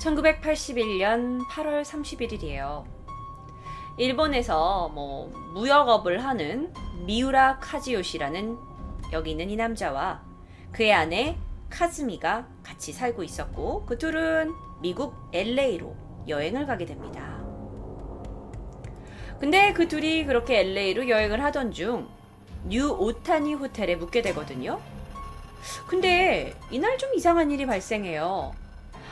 1981년 8월 31일이에요. 일본에서 무역업을 하는 미우라 카즈요시라는 여기 있는 이 남자와 그의 아내 카즈미가 같이 살고 있었고, 그 둘은 미국 LA로 여행을 가게 됩니다. 근데 그 둘이 그렇게 LA로 여행을 하던 중 뉴 오타니 호텔에 묵게 되거든요. 근데 이날 좀 이상한 일이 발생해요.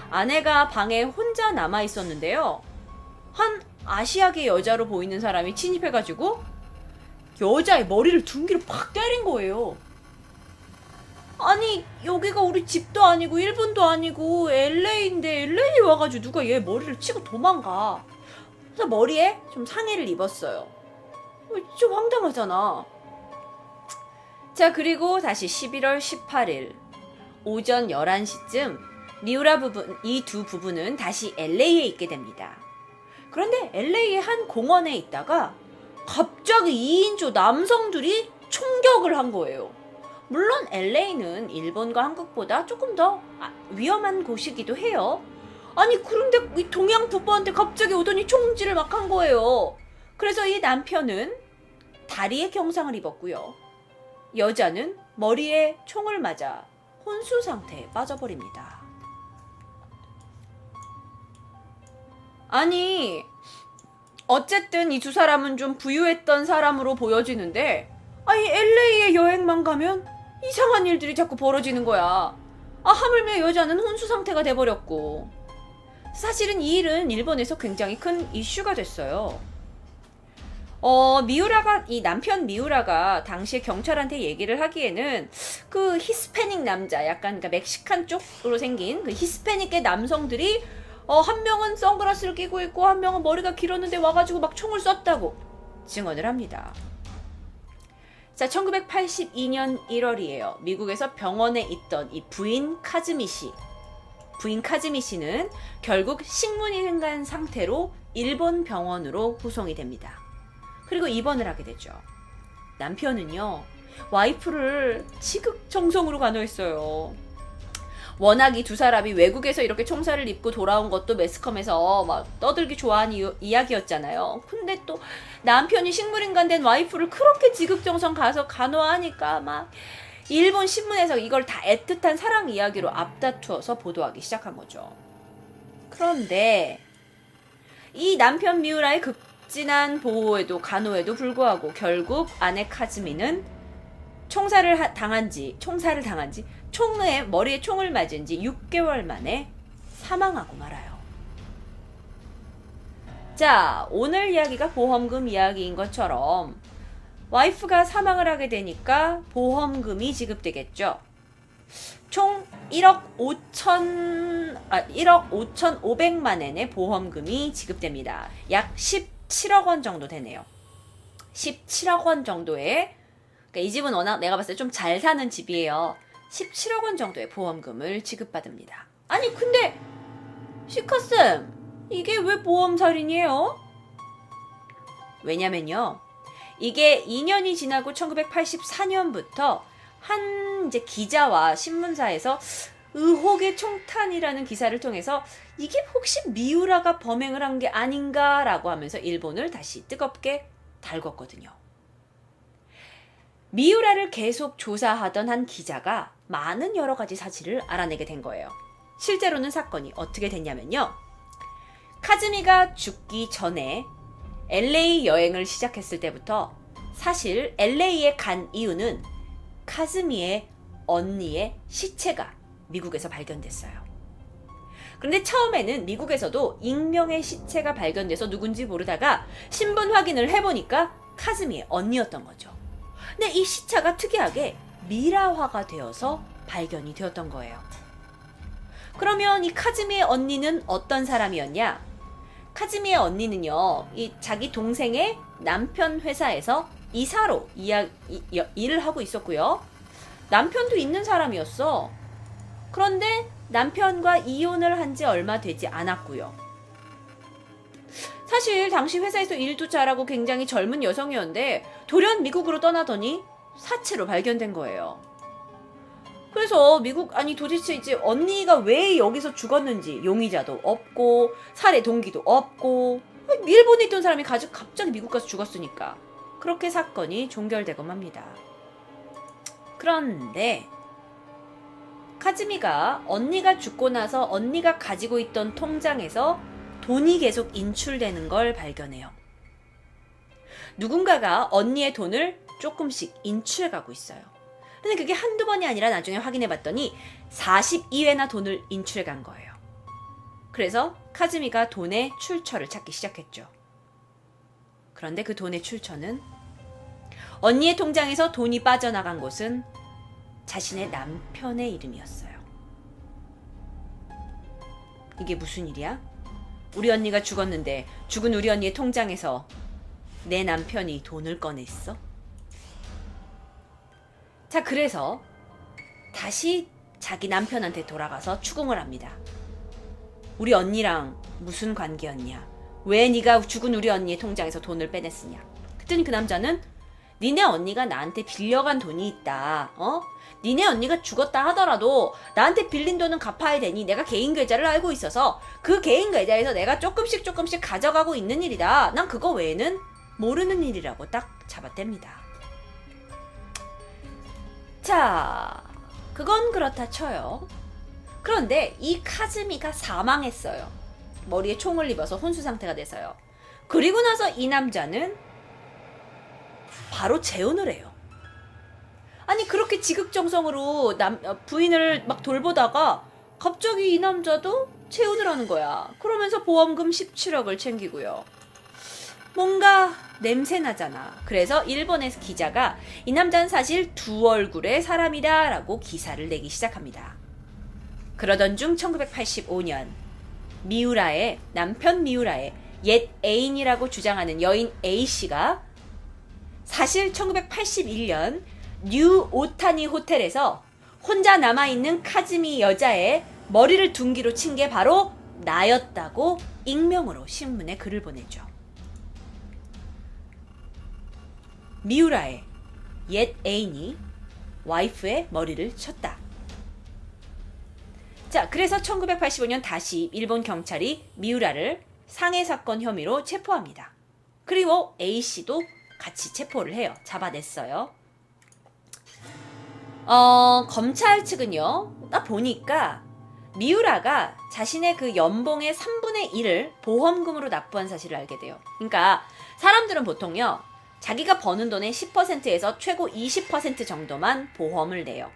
아내가 방에 혼자 남아 있었는데요. 한 아시아계 여자로 보이는 사람이 침입해가지고 여자의 머리를 둔기로 팍 때린 거예요. 아니, 여기가 우리 집도 아니고 일본도 아니고 LA인데 LA에 와가지고 누가 얘 머리를 치고 도망가. 그래서 머리에 좀 상해를 입었어요. 좀 황당하잖아. 자, 그리고 다시 11월 18일 오전 11시쯤 미우라 부분, 이 두 부부는 다시 LA에 있게 됩니다. 그런데 LA의 한 공원에 있다가 갑자기 2인조 남성들이 총격을 한 거예요. 물론 LA는 일본과 한국보다 조금 더 위험한 곳이기도 해요. 아니, 그런데 이 동양 부부한테 갑자기 오더니 총질을 막 한 거예요. 그래서 이 남편은 다리에 경상을 입었고요. 여자는 머리에 총을 맞아 혼수 상태에 빠져버립니다. 아니, 어쨌든 이 두 사람은 좀 부유했던 사람으로 보여지는데, 아니, LA에 여행만 가면 이상한 일들이 자꾸 벌어지는 거야. 하물며 여자는 혼수 상태가 돼버렸고. 사실은 이 일은 일본에서 굉장히 큰 이슈가 됐어요. 이 남편 미우라가 당시에 경찰한테 얘기를 하기에는 그 히스패닉 남자, 약간 그러니까 멕시칸 쪽으로 생긴 그 히스패닉의 남성들이 한 명은 선글라스를 끼고 있고 한 명은 머리가 길었는데 와가지고 막 총을 쐈다고 증언을 합니다. 자, 1982년 1월이에요. 미국에서 병원에 있던 이 부인 카즈미 씨는 결국 식문이 흥한 상태로 일본 병원으로 후송이 됩니다. 그리고 입원을 하게 되죠. 남편은요, 와이프를 지극정성으로 간호했어요. 워낙 이 두 사람이 외국에서 이렇게 총살을 입고 돌아온 것도 매스컴에서 막 떠들기 좋아하는 이야기였잖아요. 근데 또 남편이 식물인간 된 와이프를 그렇게 지극정성 가서 간호하니까 막 일본 신문에서 이걸 다 애틋한 사랑 이야기로 앞다투어서 보도하기 시작한 거죠. 그런데 이 남편 미우라의 극진한 보호에도 간호에도 불구하고 결국 아내 카즈미는 총살을 당한 지 머리에 총을 맞은 지 6개월 만에 사망하고 말아요. 자, 오늘 이야기가 보험금 이야기인 것처럼 와이프가 사망을 하게 되니까 보험금이 지급되겠죠. 총 1억 5,500만 엔의 보험금이 지급됩니다. 약 17억 원 정도 되네요. 17억 원 정도의, 그러니까 이 집은 워낙 내가 봤을 때 좀 잘 사는 집이에요. 17억 원 정도의 보험금을 지급받습니다. 아니, 근데 시카쌤, 이게 왜 보험살인이에요? 왜냐면요, 이게 2년이 지나고 1984년부터 한 이제 기자와 신문사에서 의혹의 총탄이라는 기사를 통해서 이게 혹시 미우라가 범행을 한 게 아닌가라고 하면서 일본을 다시 뜨겁게 달궜거든요. 미우라를 계속 조사하던 한 기자가 많은 여러 가지 사실을 알아내게 된 거예요. 실제로는 사건이 어떻게 됐냐면요, 카즈미가 죽기 전에 LA 여행을 시작했을 때부터 사실 LA에 간 이유는 카즈미의 언니의 시체가 미국에서 발견됐어요. 그런데 처음에는 미국에서도 익명의 시체가 발견돼서 누군지 모르다가 신분 확인을 해보니까 카즈미의 언니였던 거죠. 근데 이 시체가 특이하게 미라화가 되어서 발견이 되었던 거예요. 그러면 이 카즈미의 언니는 어떤 사람이었냐? 카즈미의 언니는요, 이 자기 동생의 남편 회사에서 이사로 일을 하고 있었고요. 남편도 있는 사람이었어. 그런데 남편과 이혼을 한 지 얼마 되지 않았고요. 사실 당시 회사에서 일도 잘하고 굉장히 젊은 여성이었는데 돌연 미국으로 떠나더니 사체로 발견된 거예요. 그래서 미국 아니 도대체 이제 언니가 왜 여기서 죽었는지 용의자도 없고 살해 동기도 없고 일본에 있던 사람이 갑자기 미국 가서 죽었으니까 그렇게 사건이 종결되곤 합니다. 그런데 카즈미가 언니가 죽고 나서 언니가 가지고 있던 통장에서 돈이 계속 인출되는 걸 발견해요. 누군가가 언니의 돈을 조금씩 인출해가고 있어요. 근데 그게 한두 번이 아니라 나중에 확인해봤더니 42회나 돈을 인출해간 거예요. 그래서 카즈미가 돈의 출처를 찾기 시작했죠. 그런데 그 돈의 출처는 언니의 통장에서 돈이 빠져나간 곳은 자신의 남편의 이름이었어요. 이게 무슨 일이야? 우리 언니가 죽었는데 죽은 우리 언니의 통장에서 내 남편이 돈을 꺼냈어? 자, 그래서 다시 자기 남편한테 돌아가서 추궁을 합니다. 우리 언니랑 무슨 관계였냐? 왜 네가 죽은 우리 언니의 통장에서 돈을 빼냈으냐? 그랬더니 그 남자는 니네 언니가 나한테 빌려간 돈이 있다. 니네 언니가 죽었다 하더라도 나한테 빌린 돈은 갚아야 되니 내가 개인 계좌를 알고 있어서 그 개인 계좌에서 내가 조금씩 가져가고 있는 일이다. 난 그거 외에는 모르는 일이라고 딱 잡아댑니다. 자, 그건 그렇다 쳐요. 그런데 이 카즈미가 사망했어요. 머리에 총을 입어서 혼수 상태가 돼서요. 그리고 나서 이 남자는 바로 재혼을 해요. 아니 그렇게 지극정성으로 부인을 막 돌보다가 갑자기 이 남자도 재혼을 하는 거야. 그러면서 보험금 17억을 챙기고요. 뭔가 냄새 나잖아. 그래서 일본의 기자가 이 남자는 사실 두 얼굴의 사람이다 라고 기사를 내기 시작합니다. 그러던 중 1985년 남편 미우라의 옛 애인이라고 주장하는 여인 A씨가 사실 1981년 뉴 오타니 호텔에서 혼자 남아있는 카즈미 여자의 머리를 둔기로 친 게 바로 나였다고 익명으로 신문에 글을 보내죠. 미우라의 옛 애인이 와이프의 머리를 쳤다. 자, 그래서 1985년 다시 일본 경찰이 미우라를 상해 사건 혐의로 체포합니다. 그리고 A씨도 같이 체포를 해요. 잡아냈어요. 검찰 측은요, 딱 보니까 미우라가 자신의 그 연봉의 3분의 1을 보험금으로 납부한 사실을 알게 돼요. 그러니까 사람들은 보통요, 자기가 버는 돈의 10%에서 최고 20% 정도만 보험을 내요.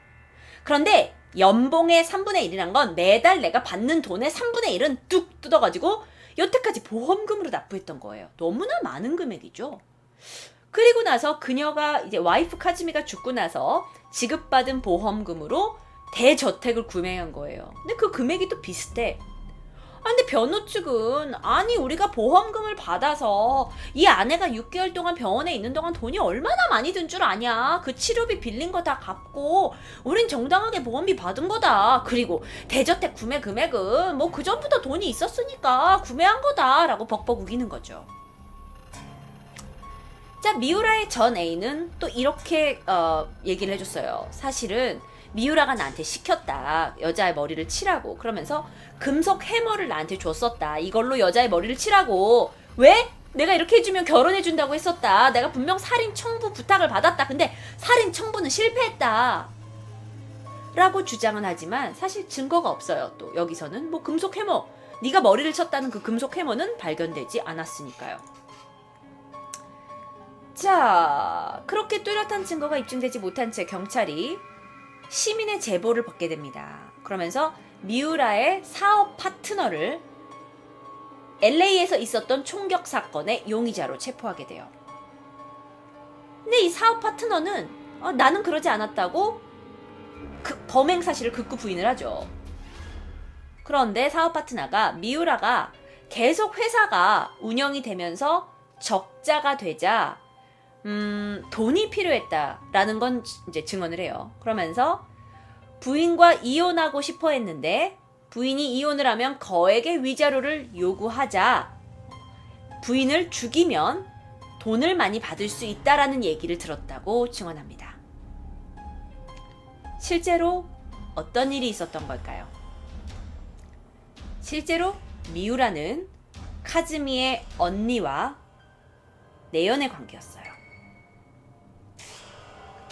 그런데 연봉의 3분의 1이란 건 매달 내가 받는 돈의 3분의 1은 뚝 뜯어가지고 여태까지 보험금으로 납부했던 거예요. 너무나 많은 금액이죠. 그리고 나서 그녀가 이제 와이프 카즈미가 죽고 나서 지급받은 보험금으로 대저택을 구매한 거예요. 근데 그 금액이 또 비슷해. 근데 변호 측은 아니 우리가 보험금을 받아서 이 아내가 6개월 동안 병원에 있는 동안 돈이 얼마나 많이 든 줄 아냐. 그 치료비 빌린 거 다 갚고 우린 정당하게 보험비 받은 거다. 그리고 대저택 구매 금액은 뭐 그 전부터 돈이 있었으니까 구매한 거다 라고 벅벅 우기는 거죠. 자, 미우라의 전 애인은 또 이렇게 얘기를 해줬어요. 사실은 미우라가 나한테 시켰다. 여자의 머리를 치라고. 그러면서 금속 해머를 나한테 줬었다. 이걸로 여자의 머리를 치라고. 왜? 내가 이렇게 해주면 결혼해준다고 했었다. 내가 분명 살인 청부 부탁을 받았다. 근데 살인 청부는 실패했다. 라고 주장은 하지만 사실 증거가 없어요. 또 여기서는 뭐 금속 해머, 네가 머리를 쳤다는 그 금속 해머는 발견되지 않았으니까요. 자, 그렇게 뚜렷한 증거가 입증되지 못한 채 경찰이 시민의 제보를 받게 됩니다. 그러면서 미우라의 사업 파트너를 LA에서 있었던 총격 사건의 용의자로 체포하게 돼요. 근데 이 사업 파트너는 나는 그러지 않았다고 범행 사실을 극구 부인을 하죠. 그런데 사업 파트너가 미우라가 계속 회사가 운영이 되면서 적자가 되자 돈이 필요했다라는 건 이제 증언을 해요. 그러면서 부인과 이혼하고 싶어 했는데 부인이 이혼을 하면 거액의 위자료를 요구하자 부인을 죽이면 돈을 많이 받을 수 있다라는 얘기를 들었다고 증언합니다. 실제로 어떤 일이 있었던 걸까요? 실제로 미우라는 카즈미의 언니와 내연의 관계였어요.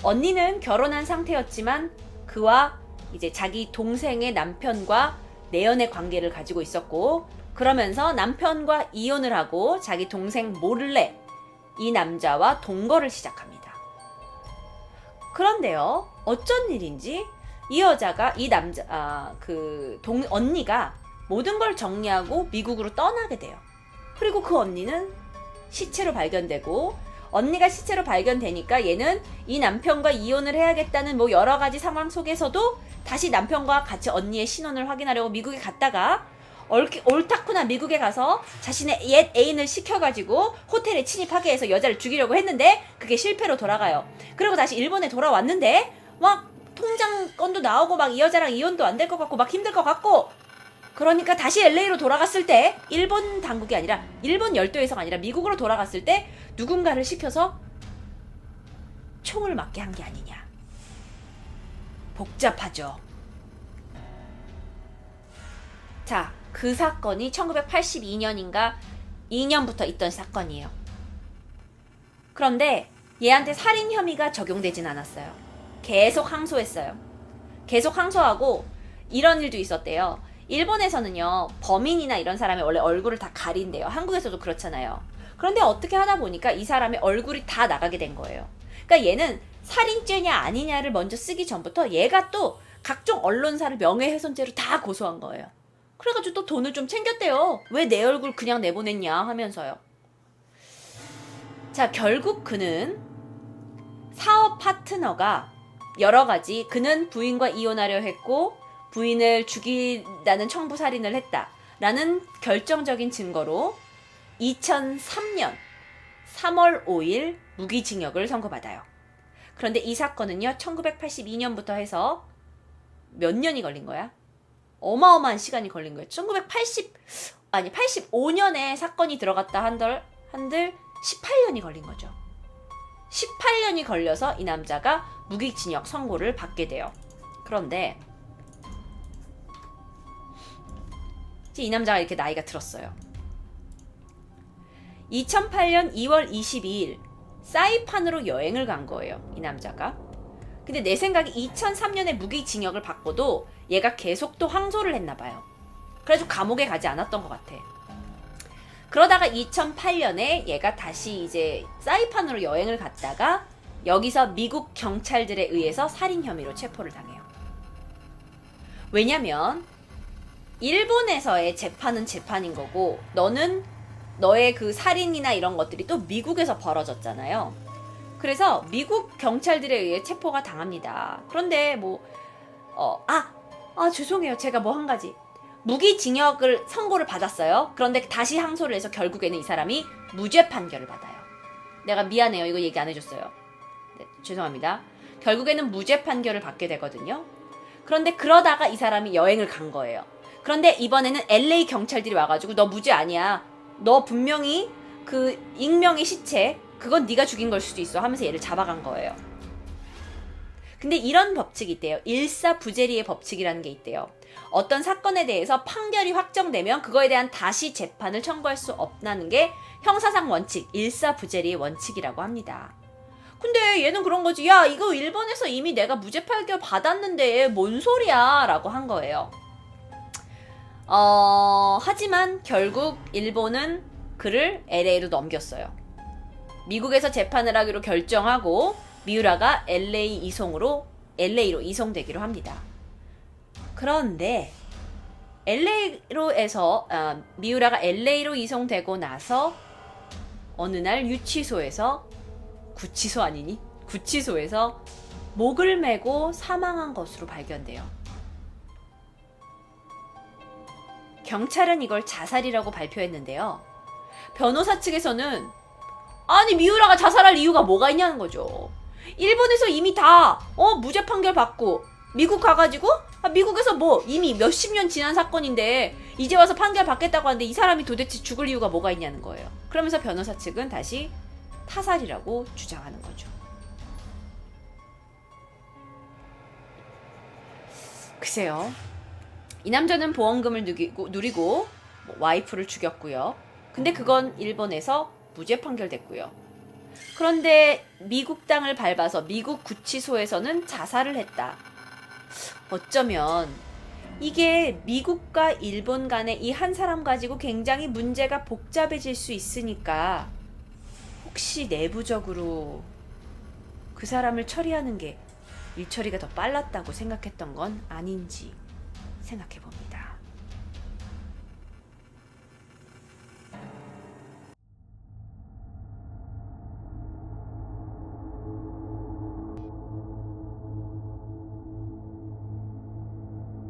언니는 결혼한 상태였지만 그와 이제 자기 동생의 남편과 내연의 관계를 가지고 있었고, 그러면서 남편과 이혼을 하고 자기 동생 몰래 이 남자와 동거를 시작합니다. 그런데요, 어쩐 일인지 이 여자가 언니가 모든 걸 정리하고 미국으로 떠나게 돼요. 그리고 그 언니는 시체로 발견되고, 언니가 시체로 발견되니까 얘는 이 남편과 이혼을 해야겠다는 뭐 여러 가지 상황 속에서도 다시 남편과 같이 언니의 신원을 확인하려고 미국에 갔다가 옳다구나 미국에 가서 자신의 옛 애인을 시켜가지고 호텔에 침입하게 해서 여자를 죽이려고 했는데 그게 실패로 돌아가요. 그리고 다시 일본에 돌아왔는데 막 통장 건도 나오고 막 이 여자랑 이혼도 안 될 것 같고 막 힘들 것 같고, 그러니까 다시 LA로 돌아갔을 때 일본 당국이 아니라 일본 열도에서가 아니라 미국으로 돌아갔을 때 누군가를 시켜서 총을 맞게 한 게 아니냐. 복잡하죠. 자, 그 사건이 1982년인가 2년부터 있던 사건이에요. 그런데 얘한테 살인 혐의가 적용되진 않았어요. 계속 항소했어요. 계속 항소하고 이런 일도 있었대요. 일본에서는요, 범인이나 이런 사람의 원래 얼굴을 다 가린대요. 한국에서도 그렇잖아요. 그런데 어떻게 하다 보니까 이 사람의 얼굴이 다 나가게 된 거예요. 그러니까 얘는 살인죄냐 아니냐를 먼저 쓰기 전부터 얘가 또 각종 언론사를 명예훼손죄로 다 고소한 거예요. 그래가지고 또 돈을 좀 챙겼대요. 왜 내 얼굴 그냥 내보냈냐 하면서요. 자, 결국 그는 사업 파트너가 여러 가지, 그는 부인과 이혼하려 했고 부인을 죽이다는 청부 살인을 했다라는 결정적인 증거로 2003년 3월 5일 무기징역을 선고받아요. 그런데 이 사건은요, 1982년부터 해서 몇 년이 걸린 거야? 어마어마한 시간이 걸린 거예요. 85년에 사건이 들어갔다 한들 18년이 걸린 거죠. 18년이 걸려서 이 남자가 무기징역 선고를 받게 돼요. 그런데 이제 이 남자가 이렇게 나이가 들었어요. 2008년 2월 22일 사이판으로 여행을 간 거예요, 이 남자가. 근데 내 생각에 2003년에 무기징역을 받고도 얘가 계속 또 항소를 했나 봐요. 그래서 감옥에 가지 않았던 것 같아. 그러다가 2008년에 얘가 다시 이제 사이판으로 여행을 갔다가 여기서 미국 경찰들에 의해서 살인 혐의로 체포를 당해요. 왜냐면 일본에서의 재판은 재판인 거고, 너는 너의 그 살인이나 이런 것들이 또 미국에서 벌어졌잖아요. 그래서 미국 경찰들에 의해 체포가 당합니다. 그런데 죄송해요. 제가 뭐 한 가지. 무기징역을 선고를 받았어요. 그런데 다시 항소를 해서 결국에는 이 사람이 무죄 판결을 받아요. 내가 미안해요. 이거 얘기 안 해줬어요. 네, 죄송합니다. 결국에는 무죄 판결을 받게 되거든요. 그런데 그러다가 이 사람이 여행을 간 거예요. 그런데 이번에는 LA 경찰들이 와가지고 너 무죄 아니야. 너 분명히 그 익명의 시체, 그건 네가 죽인 걸 수도 있어 하면서 얘를 잡아간 거예요. 근데 이런 법칙이 있대요. 일사부재리의 법칙이라는 게 있대요. 어떤 사건에 대해서 판결이 확정되면 그거에 대한 다시 재판을 청구할 수 없다는 게 형사상 원칙, 일사부재리의 원칙이라고 합니다. 근데 얘는 그런 거지. 야, 이거 일본에서 이미 내가 무죄 판결 받았는데 뭔 소리야 라고 한 거예요. 하지만 결국 일본은 그를 LA로 넘겼어요. 미국에서 재판을 하기로 결정하고 미우라가 LA로 이송되기로 합니다. 그런데 미우라가 LA로 이송되고 나서 어느 날 구치소에서 목을 메고 사망한 것으로 발견돼요. 경찰은 이걸 자살이라고 발표했는데요. 변호사 측에서는 아니 미우라가 자살할 이유가 뭐가 있냐는 거죠. 일본에서 이미 다 무죄 판결 받고 미국 가가지고 미국에서 이미 몇십 년 지난 사건인데 이제 와서 판결 받겠다고 하는데 이 사람이 도대체 죽을 이유가 뭐가 있냐는 거예요. 그러면서 변호사 측은 다시 타살이라고 주장하는 거죠. 글쎄요. 이 남자는 보험금을 누리고 와이프를 죽였고요. 근데 그건 일본에서 무죄 판결됐고요. 그런데 미국 땅을 밟아서 미국 구치소에서는 자살을 했다. 어쩌면 이게 미국과 일본 간의 이 한 사람 가지고 굉장히 문제가 복잡해질 수 있으니까 혹시 내부적으로 그 사람을 처리하는 게 일 처리가 더 빨랐다고 생각했던 건 아닌지 생각해 봅니다.